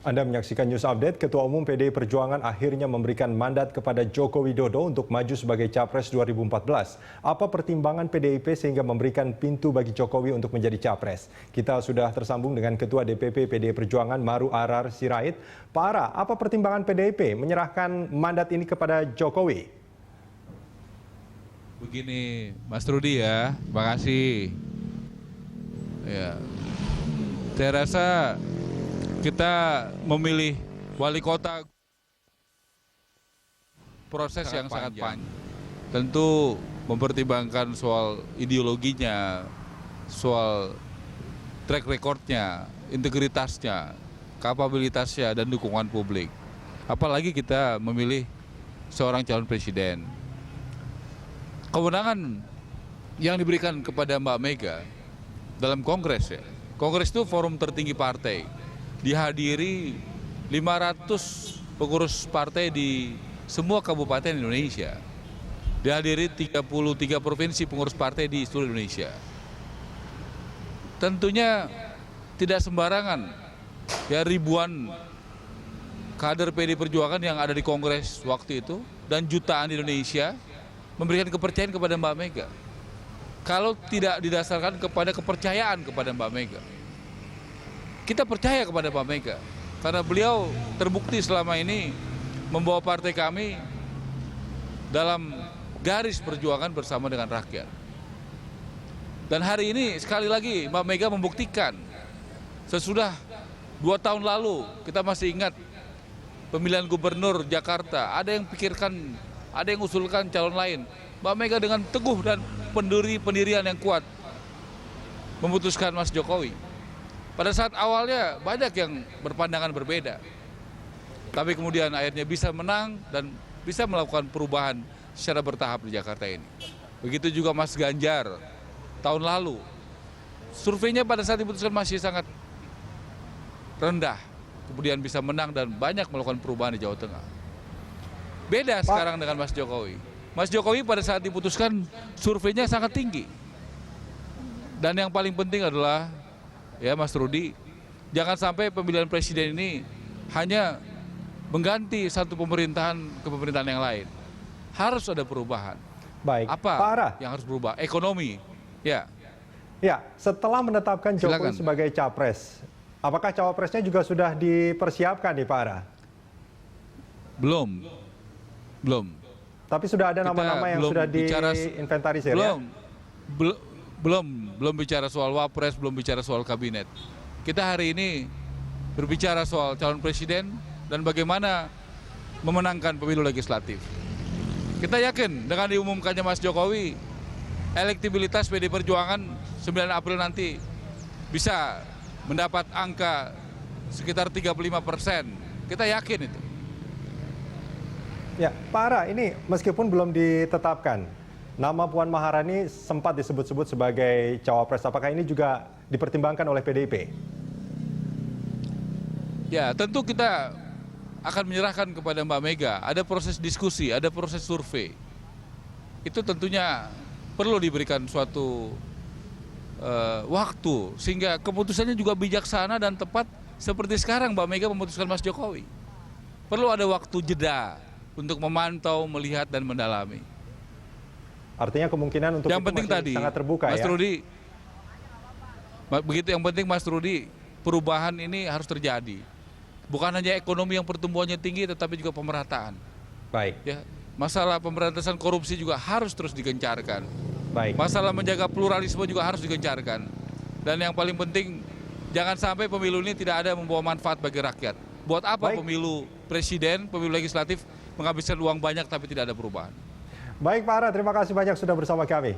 Anda menyaksikan News Update. Ketua Umum PDI Perjuangan akhirnya memberikan mandat kepada Joko Widodo untuk maju sebagai Capres 2014. Apa pertimbangan PDIP sehingga memberikan pintu bagi Jokowi untuk menjadi Capres? Kita sudah tersambung dengan Ketua DPP PDI Perjuangan Maru Arar Sirait. Pak Ara, apa pertimbangan PDIP menyerahkan mandat ini kepada Jokowi? Begini, Mas Rudi ya, terima kasih. Ya, saya rasa kita memilih wali kota proses yang sangat panjang. Tentu mempertimbangkan soal ideologinya, soal track recordnya, integritasnya, kapabilitasnya, dan dukungan publik. Apalagi kita memilih seorang calon presiden. Kewenangan yang diberikan kepada Mbak Mega dalam Kongres ya. Kongres itu forum tertinggi partai. Dihadiri 500 pengurus partai di semua kabupaten Indonesia. Dihadiri 33 provinsi pengurus partai di seluruh Indonesia. Tentunya tidak sembarangan ya, ribuan kader PDI Perjuangan yang ada di Kongres waktu itu dan jutaan di Indonesia memberikan kepercayaan kepada Mbak Mega. Kalau tidak didasarkan kepada kepercayaan kepada Mbak Mega, kita percaya kepada Mbak Mega karena beliau terbukti selama ini membawa partai kami dalam garis perjuangan bersama dengan rakyat. Dan hari ini sekali lagi Mbak Mega membuktikan, sesudah 2 tahun lalu kita masih ingat pemilihan gubernur Jakarta, ada yang pikirkan, ada yang usulkan calon lain. Mbak Mega dengan teguh dan pendirian yang kuat memutuskan Mas Jokowi. Pada saat awalnya banyak yang berpandangan berbeda, tapi kemudian akhirnya bisa menang dan bisa melakukan perubahan secara bertahap di Jakarta ini. Begitu juga Mas Ganjar tahun lalu, surveinya pada saat diputuskan masih sangat rendah, kemudian bisa menang dan banyak melakukan perubahan di Jawa Tengah. Beda sekarang dengan Mas Jokowi. Mas Jokowi pada saat diputuskan surveinya sangat tinggi. Dan yang paling penting adalah, ya Mas Rudi, jangan sampai pemilihan presiden ini hanya mengganti satu pemerintahan ke pemerintahan yang lain. Harus ada perubahan. Baik, apa Pak Ara yang harus berubah? Ekonomi. Ya. Ya, setelah menetapkan Jokowi Silakan. sebagai Capres, apakah cawapresnya juga sudah dipersiapkan nih Pak Ara? Belum. Tapi sudah ada Kita nama-nama yang belum sudah bicara diinventarisir ya? Belum bicara soal wapres, belum bicara soal kabinet. Kita hari ini berbicara soal calon presiden dan bagaimana memenangkan pemilu legislatif. Kita yakin dengan diumumkannya Mas Jokowi, elektabilitas PDI Perjuangan 9 April nanti bisa mendapat angka sekitar 35%. Kita yakin itu. Ya, Pak Ara, ini meskipun belum ditetapkan, nama Puan Maharani sempat disebut-sebut sebagai cawapres. Apakah ini juga dipertimbangkan oleh PDIP? Ya, tentu kita akan menyerahkan kepada Mbak Mega. Ada proses diskusi, ada proses survei. Itu tentunya perlu diberikan suatu waktu, sehingga keputusannya juga bijaksana dan tepat seperti sekarang Mbak Mega memutuskan Mas Jokowi. Perlu ada waktu jeda untuk memantau, melihat, dan mendalami. Artinya kemungkinan untuk yang itu penting masih tadi, sangat terbuka Mas ya? Rudi, begitu yang penting Mas Rudi, perubahan ini harus terjadi. Bukan hanya ekonomi yang pertumbuhannya tinggi, tetapi juga pemerataan. Baik. Ya, masalah pemberantasan korupsi juga harus terus digencarkan. Baik. Masalah menjaga pluralisme juga harus digencarkan. Dan yang paling penting, jangan sampai pemilu ini tidak ada membawa manfaat bagi rakyat. Buat apa Baik. pemilu presiden, pemilu legislatif menghabiskan uang banyak tapi tidak ada perubahan. Baik Pak Ara, terima kasih banyak sudah bersama kami.